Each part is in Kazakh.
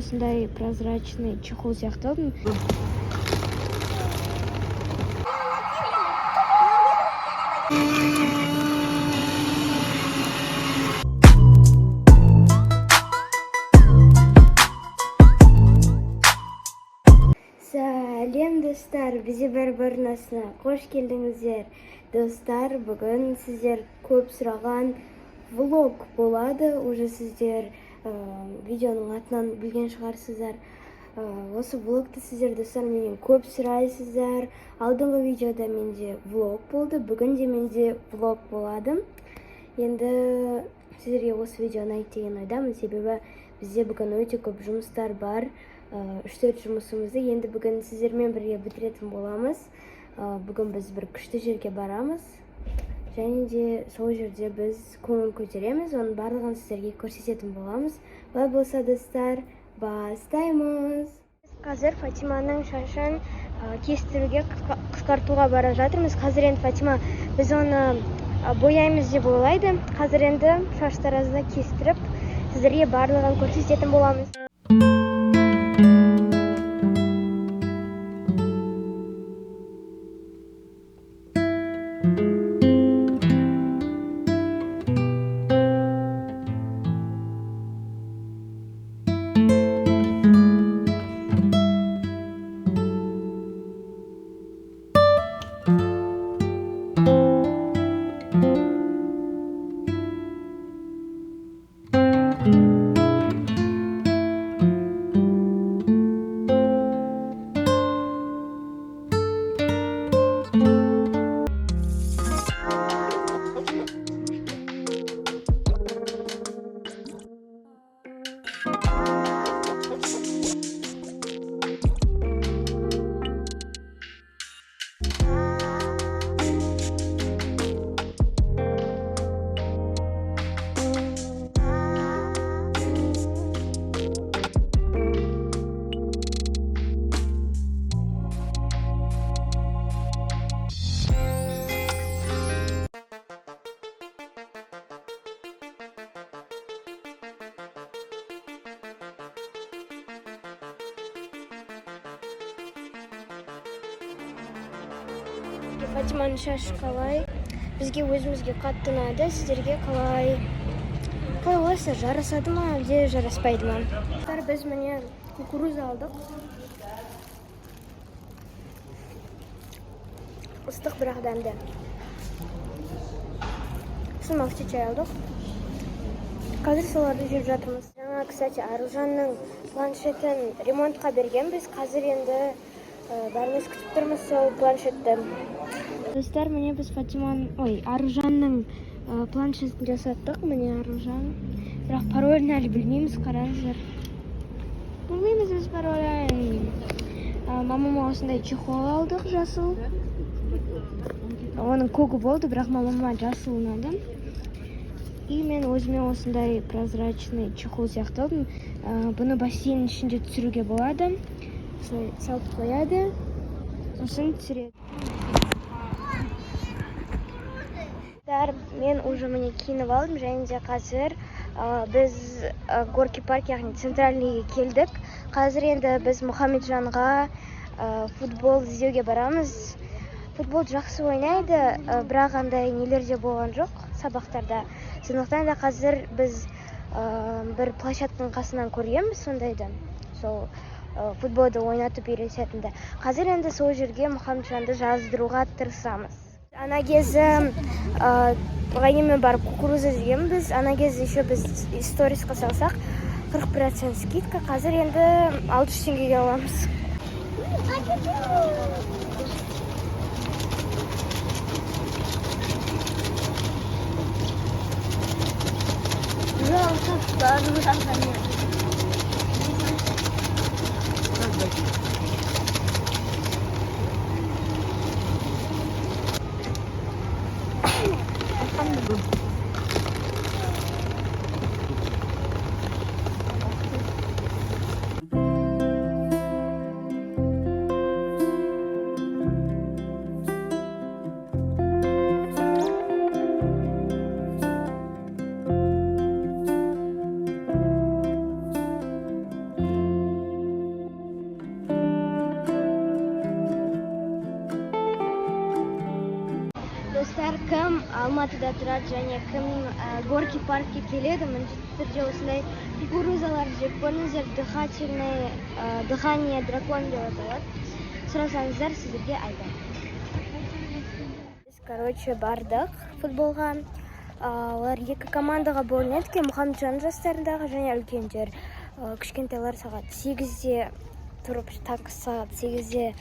осындай прозрачный чехол сияқты алдым. Сәлем достар, бізде бір арнасына қош келдіңіздер. Достар, бүгін сіздер көп сұраған влог болады. Уже сіздер видеоның атынан білген шығарсыздар. Осы влогты сіздер достар менен көп сұрайсыздар. Алдыңғы видеода менде влог болды, бүгін де менде влог болады. Енді сіздерге осы видеоны айт деген ойдамын, себебі бізде бүгін өте көп жұмыстар бар. 3-4 жұмысымызды енді бүгін сіздермен бірге бітіретін боламыз. Бүгін біз бір күшті жерге барамыз. Және де сол жерде біз көңіл көтереміз. Оның барлығын сіздерге көрсететін боламыз. Олай болса достар, бастаймыз. Қазір Фатиманың шашын кестіруге, қысқартуға бара жатырмыз. Қазір енді Фатима біз оны бояймыз деп ойлайды. Қазір енді шаштарымызды кестіріп, сіздерге барлығын көрсететін боламыз. Фатиманың шашы қалай? Бізге өзімізге қатты ұнады, сіздерге қалай? Қалай олайса, жарасады ма, әлде жараспайды ма? Біз міне кукуруза алдық. Ыстық бірақ дәмді. Сымақты чай алдық. Қазір соларды жеп жатырмыз. Жаңа, кстати, Аружанның планшетін ремонтқа бергенбіз. Қазір енді бәріміз күтіп тұрмыз сол планшетті. Достар, міне біз Аружанның планшетін жасаттық. Міне Аружан. Бірақ паролін әлі білмейміз, қараңыздар. Білмейміз біз паролін. Мамама осындай чехол алдық, жасыл. Оның көгі болды, бірақ мамама жасыл ұнады. И мен өзіме осындай прозрачный чехол сияқты алдым. Бұны бассейннің ішінде түсіруге болады. Салып қояды, сосын түсіреді. Мен уже міне киініп алдым, және де қазір біз горки парк, яғни центральныйге келдік. Қазір енді біз Мұхамеджанға футбол іздеуге барамыз. Футбол жақсы ойнайды, бірақ андай нелерде болған жоқ сабақтарда. Сондықтан да қазір біз бір площадканың қасынан көргенбіз сондайды. Сол футболды ойнатып үйрететінді. Қазір енді сол жерге Мұхамеджанды жаздыруға тырысамыз. Ана кезі ғайнеме барып кукуруза жегенбіз. Ана кезі еще біз сторисқа салсақ 40% скидка. Қазір енді 600 теңгеге аламыз. кайда турат және кім горки паркке келеді, міндетті түрде осындай кукурузалар жеп көріңіздер. Дыхание дракон деп аталады. Сұрасаңыздар, сіздерге айтамын. Короче, бардық футболға. Олар екі командаға бөлінеді екен, Мұхамеджан жастарындағы және үлкендер. Кішкентайлар сағат 8-де тұрып, таңғы сағат 8-де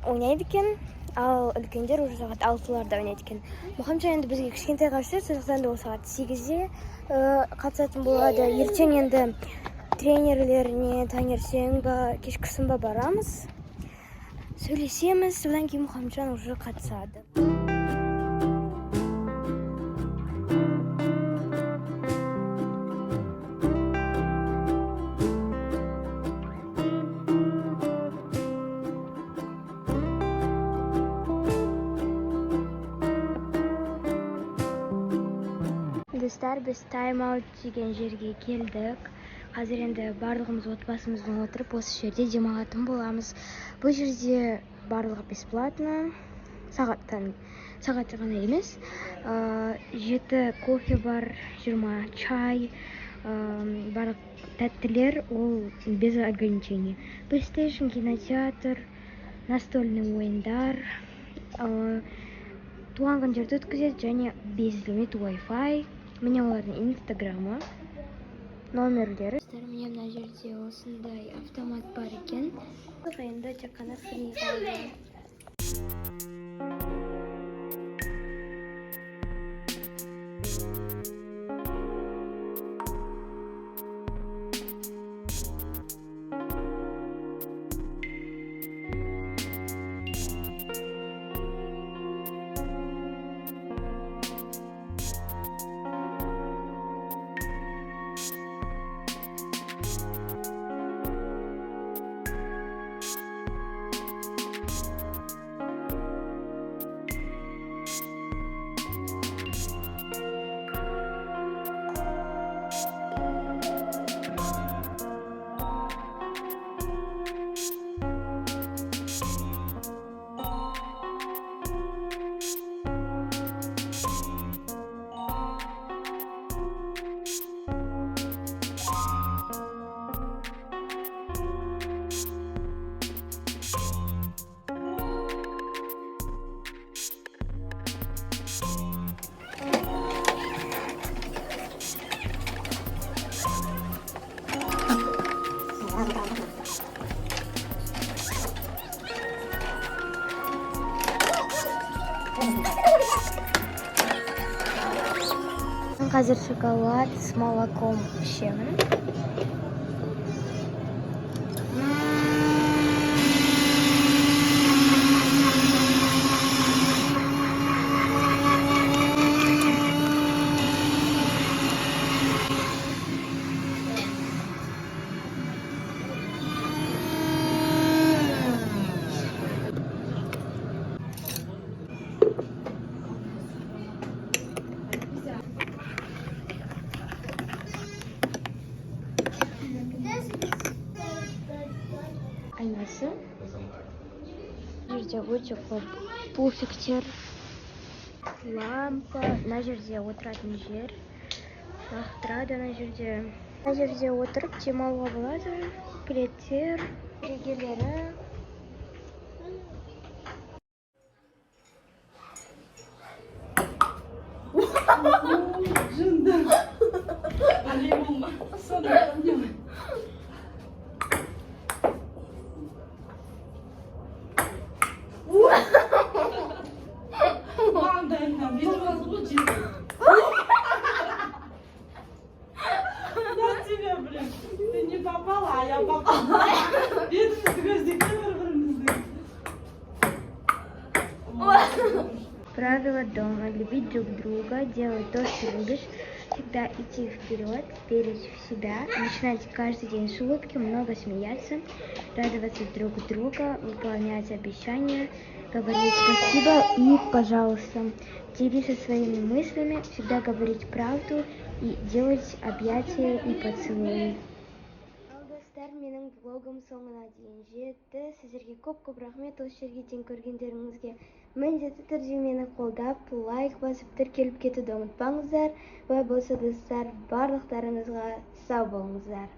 ойнайды екен, ал үлкендер уже сағат 6-ларда ойнайды екен. Мұхамеджан енді бізге кішкентайға түседі, сондықтан да ол сағат 8-де қатысатын болады. Ертең енді тренерлеріне таңертең ба, кешкісін ба барамыз. Сөйлесеміз, содан кейін Мұхамеджан уже қатысады. Достар, біз тайм-аут деген жерге келдік. Қазір енді барлығымыз отбасымызбен отырып, осы жерде демалатын боламыз. Бұл жерде барлығы бесплатно, сағаттан ғана емес. 7 кофе бар, 20 чай, барлық тәттілер, ол без ограничений. PlayStation, кинотеатр, настольный ойындар, туған күндерді өткізеді және без лимит Wi-Fi. Міне олардың инстаграмы, номерлері. Міне мына жерде осындай автомат бар екен. Енді тек қана фри қалды. Қазір шоколад с молоком ішемін. Aynası. Жерде өте көп пуфиктер, лампа, мына жерде отыратын жер, лақтырады ана жерде. Мына жерде отырып демалуға болады, пледтер, регелері. Ты не попала, а я попала. Видишь, гвоздики вырвались. Правило дома: любить друг друга, делать то, что любишь, всегда идти вперед, верить в себя, начинать каждый день с улыбки, много смеяться, радоваться друг друга, выполнять обещания, говорить спасибо и пожалуйста, делиться своими мыслями, всегда говорить правду и делать объятия и поцелуи. Достар, менің влогым соңына дейін жетті. Сіздерге көп рахмет осы жерге дейін көргендеріңізге. Міндетті түрде мені қолдап, лайк басып, тіркеліп кетуді ұмытпаңыздар. Олай болса достар, барлықтарыңызға сау болыңыздар.